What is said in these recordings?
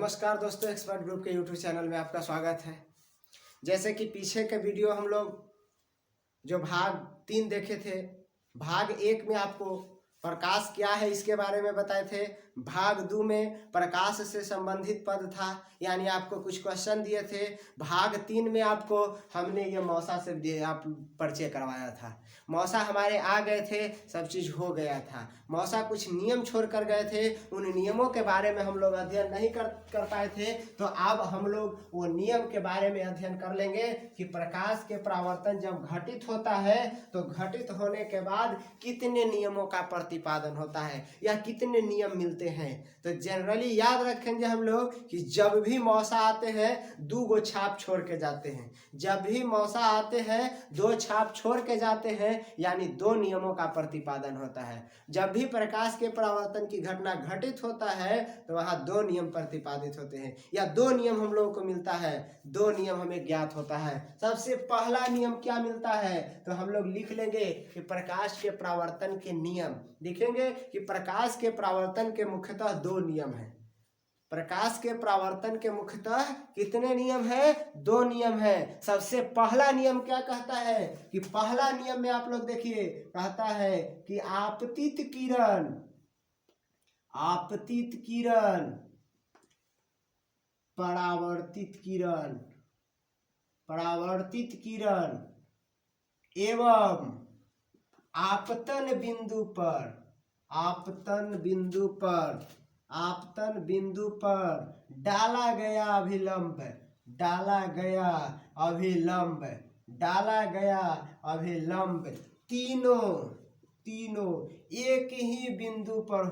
नमस्कार दोस्तों, expert group के यूट्यूब चैनल में आपका स्वागत है। जैसे कि पीछे के वीडियो हम लोग जो भाग 3 देखे थे, भाग 1 में आपको प्रकाश क्या है इसके बारे में बताए थे। भाग 2 में प्रकाश से संबंधित पद था, यानी आपको कुछ क्वेश्चन दिए थे। भाग 3 में आपको हमने ये मौसा से आप परिचय करवाया था। मौसा हमारे आ गए थे, सब चीज़ हो गया था। मौसा कुछ नियम छोड़ कर गए थे, उन नियमों के बारे में हम लोग अध्ययन नहीं कर पाए थे। तो अब हम लोग वो नियम के बारे में अध्ययन कर लेंगे कि प्रकाश के परावर्तन जब घटित होता है तो घटित होने के बाद कितने नियमों का प्रतिपादन होता है या कितने नियम मिलते हैं। तो जनरली याद रखेंगे हम लोग कि जब भी मौसा आते हैं 2 गो छाप छोड़ के जाते हैं। जब भी मौसा आते हैं 2 छाप छोड़ के जाते हैं, यानी 2 नियमों का प्रतिपादन होता है। जब भी प्रकाश के परावर्तन की घटना घटित होता है तो वहाँ 2 नियम प्रतिपादित होते हैं या 2 नियम हम लोगों को मिलता है। 2 नियम हमें ज्ञात होता है। सबसे पहला नियम क्या मिलता है तो हम लोग लिख लेंगे कि प्रकाश के परावर्तन के नियम। लिखेंगे कि प्रकाश के परावर्तन के मुख्यतः 2 नियम हैं। प्रकाश के परावर्तन के मुख्यतः कितने नियम हैं? 2 नियम हैं। सबसे पहला नियम क्या कहता है कि पहला नियम में आप लोग देखिए, कहता है कि आपतित किरण परावर्तित किरण एवं आपतन बिंदु पर डाला गया अभिलंब तीनों एक ही बिंदु पर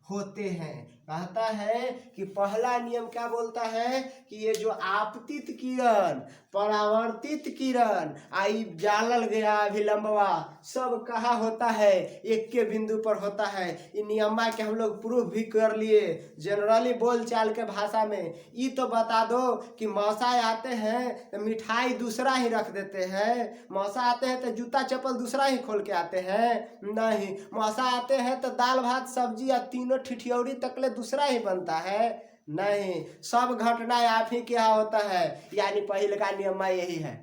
होते हैं। कहता है कि पहला नियम क्या बोलता है कि ये जो आपतित किरण, परावर्तित किरण, आई डालल गया अभिलंबवा, सब कहाँ होता है? एक के बिंदु पर होता है। इन नियमा के हम लोग प्रूफ भी कर लिए जनरली बोल चाल के भाषा में। ये तो बता दो कि मौसा आते हैं तो मिठाई दूसरा ही रख देते हैं, मौसा आते हैं तो जूता चप्पल दूसरा ही खोल के आते हैं? नहीं, मौसा आते हैं तो दाल भात सब्जी या तीनों ठिठियौरी तकले दूसरा ही बनता है? नहीं, सब घटना आप ही क्या होता है। यानी पहले का नियम यही है,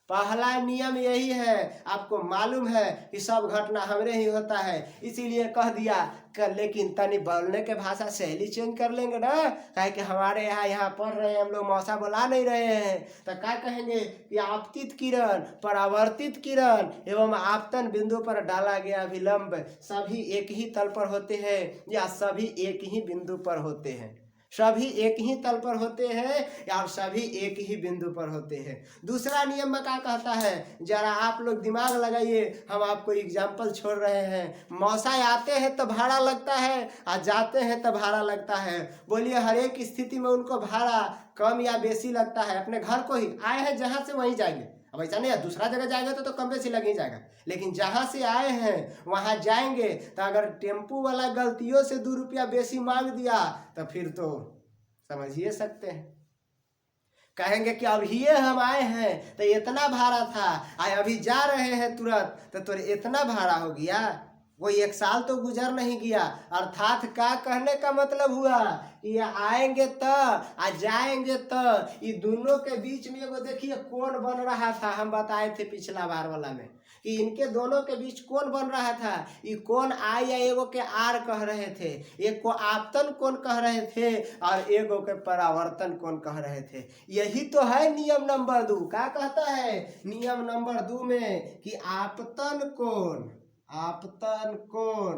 पहला नियम यही है। आपको मालूम है कि सब घटना हमरे ही होता है, इसीलिए कह दिया कर। लेकिन तनी बोलने के भाषा शैली चेंज कर लेंगे ना, कहे कि हमारे यहाँ पढ़ रहे हैं हम लोग, मौसा बुला नहीं रहे हैं, तो क्या कहेंगे कि आपतित किरण, परावर्तित किरण एवं आपतन बिंदु पर डाला गया अभिलंब सभी एक ही तल पर होते हैं या सभी एक ही बिंदु पर होते हैं। सभी एक ही तल पर होते हैं या सभी एक ही बिंदु पर होते हैं। दूसरा नियम में क्या कहता है, जरा आप लोग दिमाग लगाइए, हम आपको एग्जाम्पल छोड़ रहे हैं। मौसा आते हैं तो भाड़ा लगता है और जाते हैं तो भाड़ा लगता है। बोलिए हर एक स्थिति में उनको भाड़ा कम या बेसी लगता है। अपने घर को ही आए हैं जहाँ से वहीं जाएंगे, अब ऐसा नहीं है दूसरा जगह जाएगा तो कम बेसी लग ही जाएगा, लेकिन जहाँ से आए हैं वहाँ जाएंगे। तो अगर टेम्पू वाला गलतियों से 2 रुपया बेसी मांग दिया तो फिर तो समझिए सकते हैं, कहेंगे कि अभी हम आए हैं तो इतना भाड़ा था, अभी जा रहे हैं तुरंत तो इतना भाड़ा हो गया। वो 1 साल तो गुजर नहीं गया। अर्थात क्या कहने का मतलब हुआ कि ये आएंगे तो आ जाएंगे तो, ये दोनों के बीच में एगो देखिए कौन बन रहा था। हम बताए थे पिछला बार वाला में कि इनके दोनों के बीच कौन बन रहा था। ये कौन आई या एगो के आर कह रहे थे, एक को आपतन कौन कह रहे थे और एगो के परावर्तन कौन कह रहे थे। यही तो है नियम नंबर 2। क्या कहता है नियम नंबर 2 में कि आपतन कोण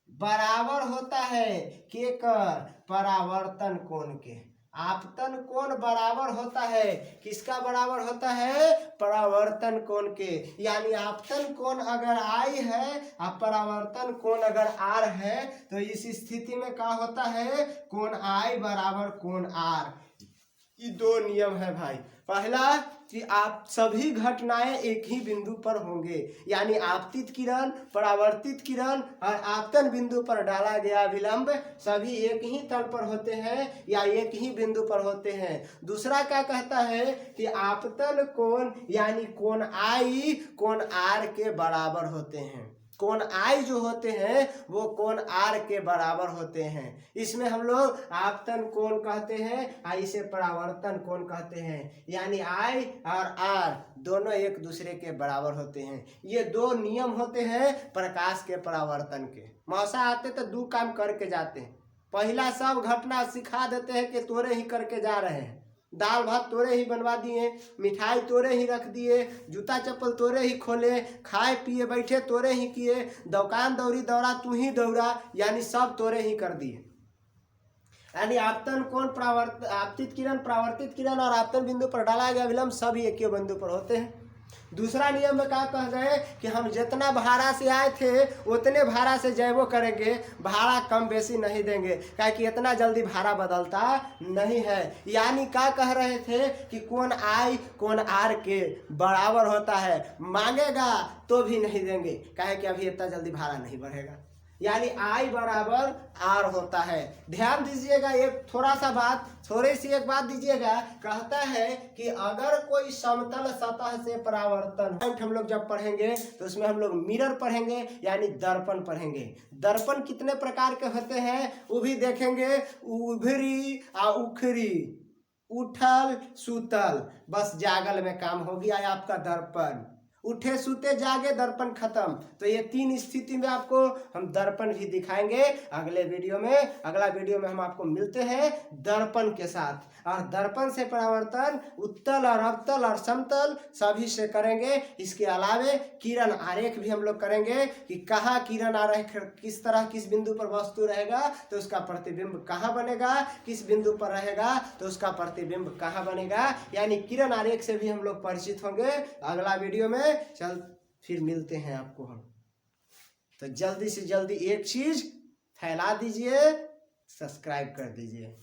बराबर होता है के कर, परावर्तन कोण के। आपतन कोण बराबर होता है किसका? बराबर होता है परावर्तन कोण के। यानी आपतन कोण अगर आई है और परावर्तन कोण अगर आर है तो इस स्थिति में क्या होता है, कोण आई बराबर कोण आर। ये 2 नियम है भाई। पहला कि आप सभी घटनाएं एक ही बिंदु पर होंगे, यानी आपतित किरण, परावर्तित किरण और आपतन बिंदु पर डाला गया अभिलंब सभी एक ही तल पर होते हैं या एक ही बिंदु पर होते हैं। दूसरा क्या कहता है कि आपतन कोण यानी कोण आई कोण आर के बराबर होते हैं। कोण आई जो होते हैं वो कोण आर के बराबर होते हैं। इसमें हम लोग आपतन कोण कहते हैं और इसे परावर्तन कोण कहते हैं। यानी आई और आर दोनों एक दूसरे के बराबर होते हैं। ये दो नियम होते हैं प्रकाश के परावर्तन के। मौसा आते तो दो काम करके जाते हैं। पहला सब घटना सिखा देते हैं कि तोरे ही करके जा रहे हैं। दाल भात तोरे ही बनवा दिए, मिठाई तोरे ही रख दिए, जूता चप्पल तोरे ही खोले, खाए पिए बैठे तोरे ही किए, दुकान दौड़ी दौड़ा तू ही दौड़ा, यानी सब तोरे ही कर दिए। यानी आपतन कोण आपतित किरण, परावर्तित किरण और आपतन बिंदु पर डाला गया विलंब सब एक ही बिंदु पर होते हैं। दूसरा नियम में क्या कह गए कि हम जितना भाड़ा से आए थे उतने भाड़ा से जैबो करेंगे, भाड़ा कम बेसी नहीं देंगे, क्या कि इतना जल्दी भाड़ा बदलता नहीं है। यानी क्या कह रहे थे कि कोण आई कोण आर के बराबर होता है, मांगेगा तो भी नहीं देंगे, क्या कि अभी इतना जल्दी भाड़ा नहीं बढ़ेगा। यानी आई बराबर आर होता है। ध्यान दीजिएगा एक थोड़ी सी एक बात दीजिएगा। कहता है कि अगर कोई समतल सतह से परावर्तन, हम लोग जब पढ़ेंगे तो उसमें हम लोग मिरर पढ़ेंगे यानी दर्पण पढ़ेंगे। दर्पण कितने प्रकार के होते हैं वो भी देखेंगे, उभरी और उखरी, उठल सुतल, बस जागल में काम हो गया आपका दर्पण। उठे सूते जागे दर्पण खत्म। तो ये तीन स्थिति में आपको हम दर्पण भी दिखाएंगे अगले वीडियो में। अगला वीडियो में हम आपको मिलते हैं दर्पण के साथ। और दर्पण से परावर्तन उत्तल और अवतल और समतल सभी से करेंगे। इसके अलावे किरण आरेख भी हम लोग करेंगे कि कहाँ किरण आरेख किस तरह किस बिंदु पर वस्तु रहेगा तो उसका प्रतिबिंब कहाँ बनेगा, किस बिंदु पर रहेगा तो उसका प्रतिबिंब कहाँ बनेगा। यानी किरण आरेख से भी हम लोग परिचित होंगे अगला वीडियो में। चल फिर मिलते हैं आपको हम। तो जल्दी से जल्दी एक चीज फैला दीजिए, सब्सक्राइब कर दीजिए।